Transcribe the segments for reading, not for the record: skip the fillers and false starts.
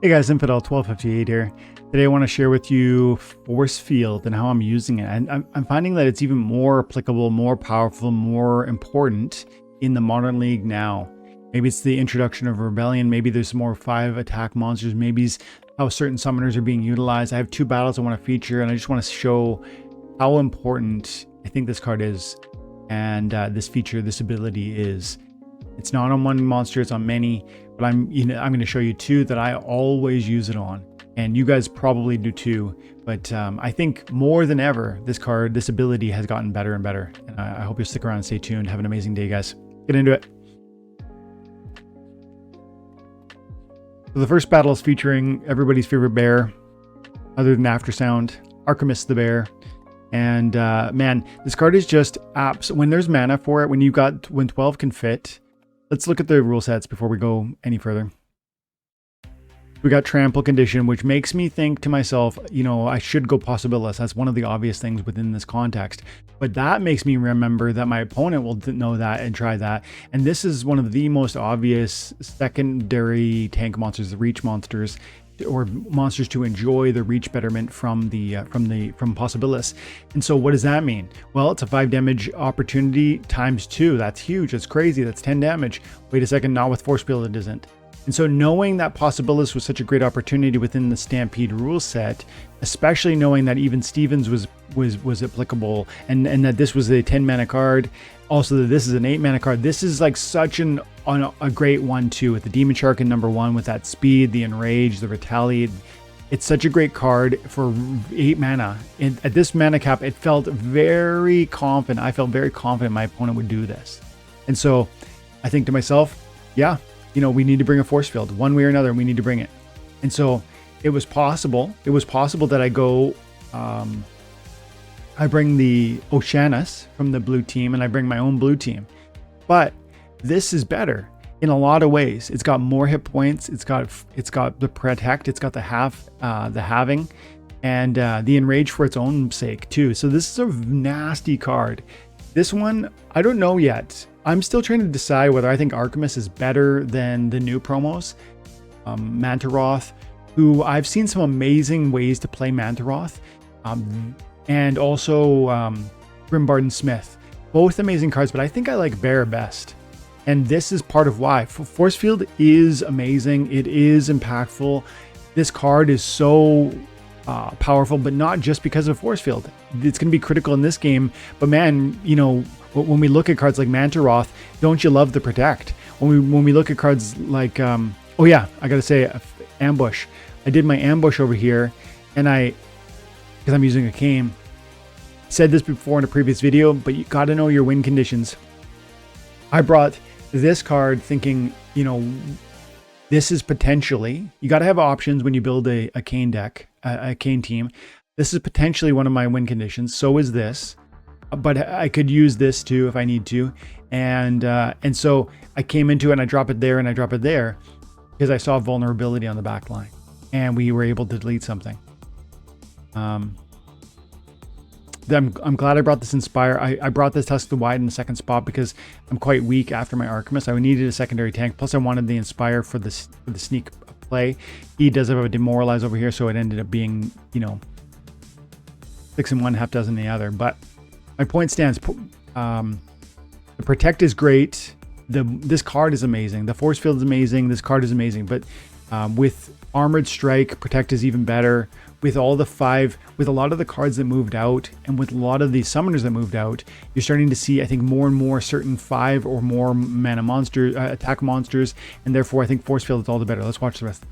Hey guys, Infidel1258 here. Today I want to share with you Forcefield and how I'm using it. And I'm finding that it's even more applicable, more powerful, more important in the Modern League now. Maybe it's the introduction of Rebellion. Maybe there's more 5 attack monsters. Maybe it's how certain summoners are being utilized. I have 2 battles I want to feature, and I just want to show how important I think this card is. And this feature, this ability is. It's not on one monster, it's on many, but I'm going to show you 2 that I always use it on, and you guys probably do too. But I think more than ever, this ability has gotten better and better. And I hope you'll stick around and stay tuned. Have an amazing day, guys. Get into it. So the first battle is featuring everybody's favorite bear, other than Aftersound, Archimus the bear. And man, this card is just apps. When there's mana for it, when 12 can fit. Let's look at the rule sets before we go any further. We got Trample Condition, which makes me think to myself, I should go Possibilist. That's one of the obvious things within this context. But that makes me remember that my opponent will know that and try that. And this is one of the most obvious secondary tank monsters, the reach monsters, or monsters to enjoy the reach betterment from Possibilist. And so what does that mean? Well, it's a 5 damage opportunity times 2. That's huge. That's crazy. That's 10 damage. Wait a second, not with Forcefield it isn't. And so knowing that Possibilist was such a great opportunity within the Stampede rule set, especially knowing that even Stevens was applicable, and that this was a 10 mana card, also that this is an 8 mana card, this is like such a great one too, with the Demon Shark in number 1, with that speed, the Enrage, the Retaliate. It's such a great card for 8 mana. And at this mana cap, it felt very confident. I felt very confident my opponent would do this. And so I think to myself, yeah, we need to bring a Forcefield. One way or another, we need to bring it. And so it was possible. It was possible that I go, I bring the Oceanus from the blue team, and I bring my own blue team. But this is better in a lot of ways. It's got more hit points. It's got the Protect. It's got the Halving, and the Enrage for its own sake too. So this is a nasty card. This one, I don't know yet. I'm still trying to decide whether I think Archimus is better than the new promos. Mantaroth, who I've seen some amazing ways to play Mantaroth, and also Grimbarden Smith. Both amazing cards, but I think I like Bear best. And this is part of why. Forcefield is amazing. It is impactful. This card is so powerful, but not just because of Forcefield. It's going to be critical in this game. But man, when we look at cards like Mantaroth, don't you love the Protect? When we look at cards like, oh yeah, I got to say, Ambush. I did my Ambush over here, and because I'm using a cane, said this before in a previous video, but you got to know your win conditions. I brought this card thinking, this is potentially, you got to have options when you build a cane deck, a cane team. This is potentially one of my win conditions. So is this, but I could use this too if I need to. And so I came into it and I drop it there and I drop it there because I saw vulnerability on the back line and we were able to delete something. I'm glad I brought this Inspire. I brought this Tusk the Wide in the second spot because I'm quite weak after my Archimus. I needed a secondary tank. Plus I wanted the Inspire for the sneak play. He does have a Demoralize over here, so it ended up being, 6 in one, half dozen in the other. But my point stands. The Protect is great. This card is amazing. The Forcefield is amazing. This card is amazing. But with Armored Strike, Protect is even better. With all the 5, with a lot of the cards that moved out, and with a lot of the summoners that moved out, you're starting to see, I think, more and more certain 5 or more mana monsters, attack monsters, and therefore I think Forcefield is all the better. Let's watch the rest.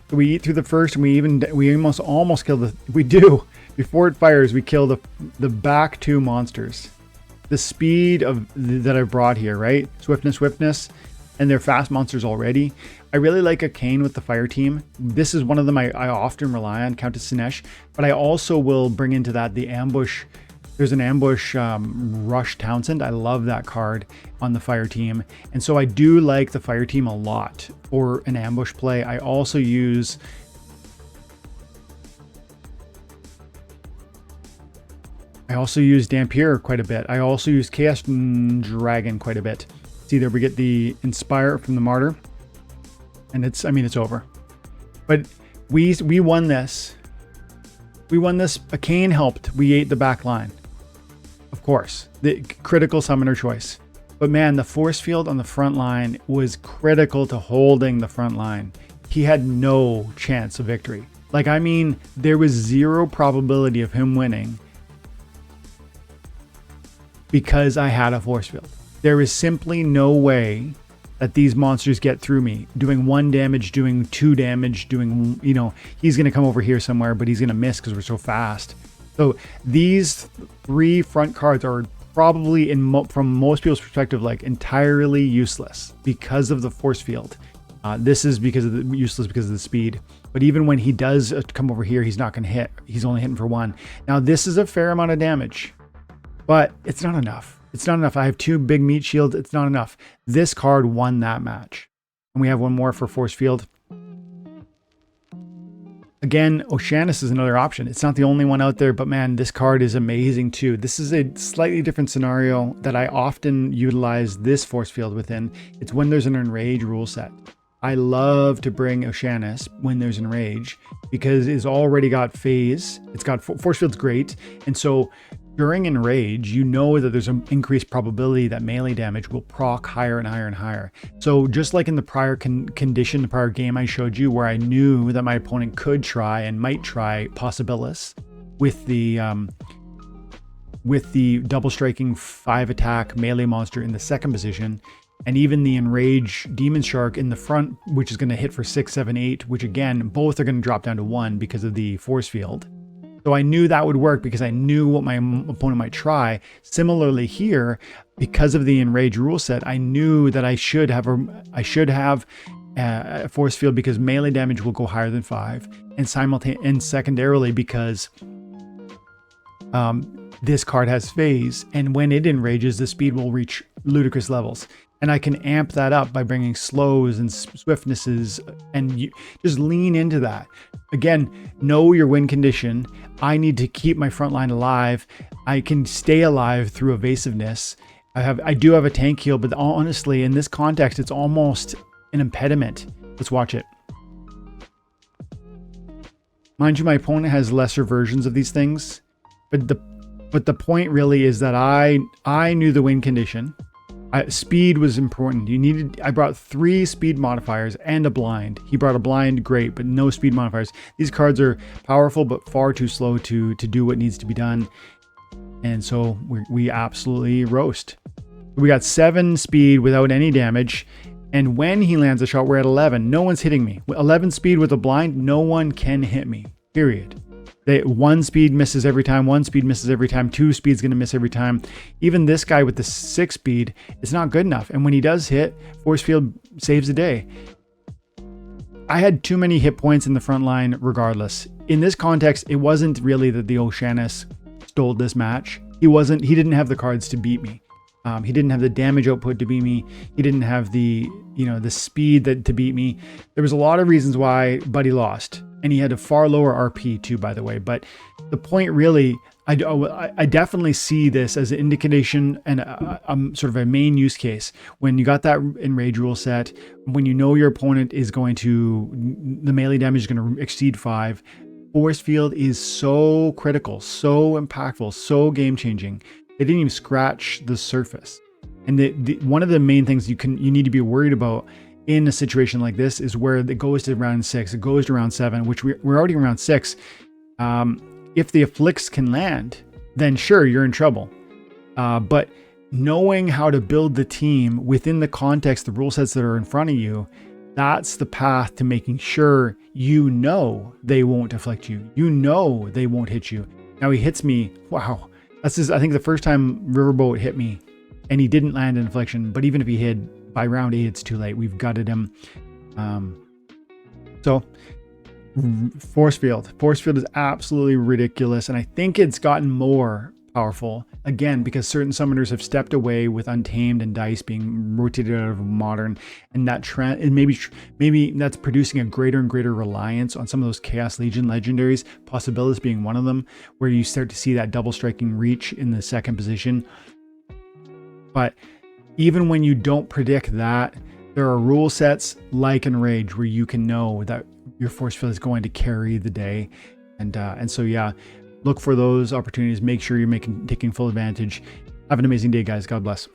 So we eat through the first, and we almost kill we do. Before it fires, we kill the back 2 monsters. The speed that I brought here, right? Swiftness. And they're fast monsters already. I really like a cane with the fire team. This is one of them I often rely on, Countess Sinesh. But I also will bring into that the Ambush. There's an Ambush Rush Townsend. I love that card on the fire team. And so I do like the fire team a lot for an ambush play. I also use Dampier quite a bit. I also use Chaos Dragon quite a bit. See there, we get the Inspire from the Martyr. and it's, I mean, it's over. But we won this. We won this. A Kane helped. We ate the back line. Of course, the critical summoner choice. But man, the force field on the front line was critical to holding the front line. He had no chance of victory. Like, I mean, there was zero probability of him winning because I had a force field. There is simply no way that these monsters get through me, doing 1 damage, doing 2 damage, doing, you know, he's going to come over here somewhere, but he's going to miss because we're so fast. So these 3 front cards are probably, from most people's perspective, like entirely useless because of the force field. This is because of the useless because of the speed. But even when he does come over here, he's not going to hit. He's only hitting for 1. Now this is a fair amount of damage, but it's not enough. It's not enough. I have 2 big meat shields. It's not enough. This card won that match. And we have one more for force field. Again, Oceanus is another option. It's not the only one out there, but man, this card is amazing too. This is a slightly different scenario that I often utilize this force field within. It's when there's an enrage rule set. I love to bring Oceanus when there's enrage because it's already got phase. It's got force field's great. And so during enrage, you know that there's an increased probability that melee damage will proc higher and higher and higher. So just like in the prior condition, the prior game I showed you where I knew that my opponent could try and might try Possibilis with the double striking 5 attack melee monster in the second position, and even the enrage demon shark in the front, which is going to hit for 6, 7, 8, which again, both are going to drop down to 1 because of the force field. So I knew that would work because I knew what my opponent might try. Similarly here, because of the enrage rule set, I knew that I should have a force field because melee damage will go higher than 5, and secondarily because this card has phase, and when it enrages, the speed will reach ludicrous levels. And I can amp that up by bringing slows and swiftnesses, and just lean into that. Again, know your win condition. I need to keep my front line alive. I can stay alive through evasiveness. I do have a tank heal, but honestly, in this context, it's almost an impediment. Let's watch it. Mind you, my opponent has lesser versions of these things, but the point really is that I knew the win condition. Speed was important. I brought 3 speed modifiers and a blind. He brought a blind, great, but no speed modifiers. These cards are powerful, but far too slow to do what needs to be done. And so we absolutely roast. We got 7 speed without any damage. And when he lands a shot, we're at 11. No one's hitting me. 11 speed with a blind, no one can hit me, period. 1 speed misses every time, 1 speed misses every time, 2 speed's going to miss every time. Even this guy with the 6 speed, it's not good enough. And when he does hit, force field saves the day. I had too many hit points in the front line regardless. In this context, it wasn't really that the Oceanus stole this match. He didn't have the cards to beat me. He didn't have the damage output to beat me. He didn't have the speed to beat me. There was a lot of reasons why Buddy lost. And he had a far lower RP too, by the way. But the point really, I definitely see this as an indication and sort of a main use case. When you got that enrage rule set, when you know your opponent is going to, the melee damage is going to exceed 5, force field is so critical, so impactful, so game changing. They didn't even scratch the surface. And one of the main things you need to be worried about in a situation like this is where it goes to round 6, it goes to round 7, which we're already around 6. If the afflicts can land, then sure, you're in trouble. But knowing how to build the team within the context, the rule sets that are in front of you, that's the path to making sure you know they won't afflict you. You know they won't hit you. Now he hits me. Wow. That's I think the first time Riverboat hit me, and he didn't land an affliction, but even if he hit, by round 8, it's too late. We've gutted him. So force field is absolutely ridiculous. And I think it's gotten more powerful again, because certain summoners have stepped away with Untamed and Dice being rotated out of Modern. And that trend, and maybe that's producing a greater and greater reliance on some of those Chaos Legion legendaries, Possibilis being one of them, where you start to see that double striking reach in the second position. But even when you don't predict that, there are rule sets like Enrage where you can know that your force field is going to carry the day. And so, yeah, look for those opportunities. Make sure you're taking full advantage. Have an amazing day, guys. God bless.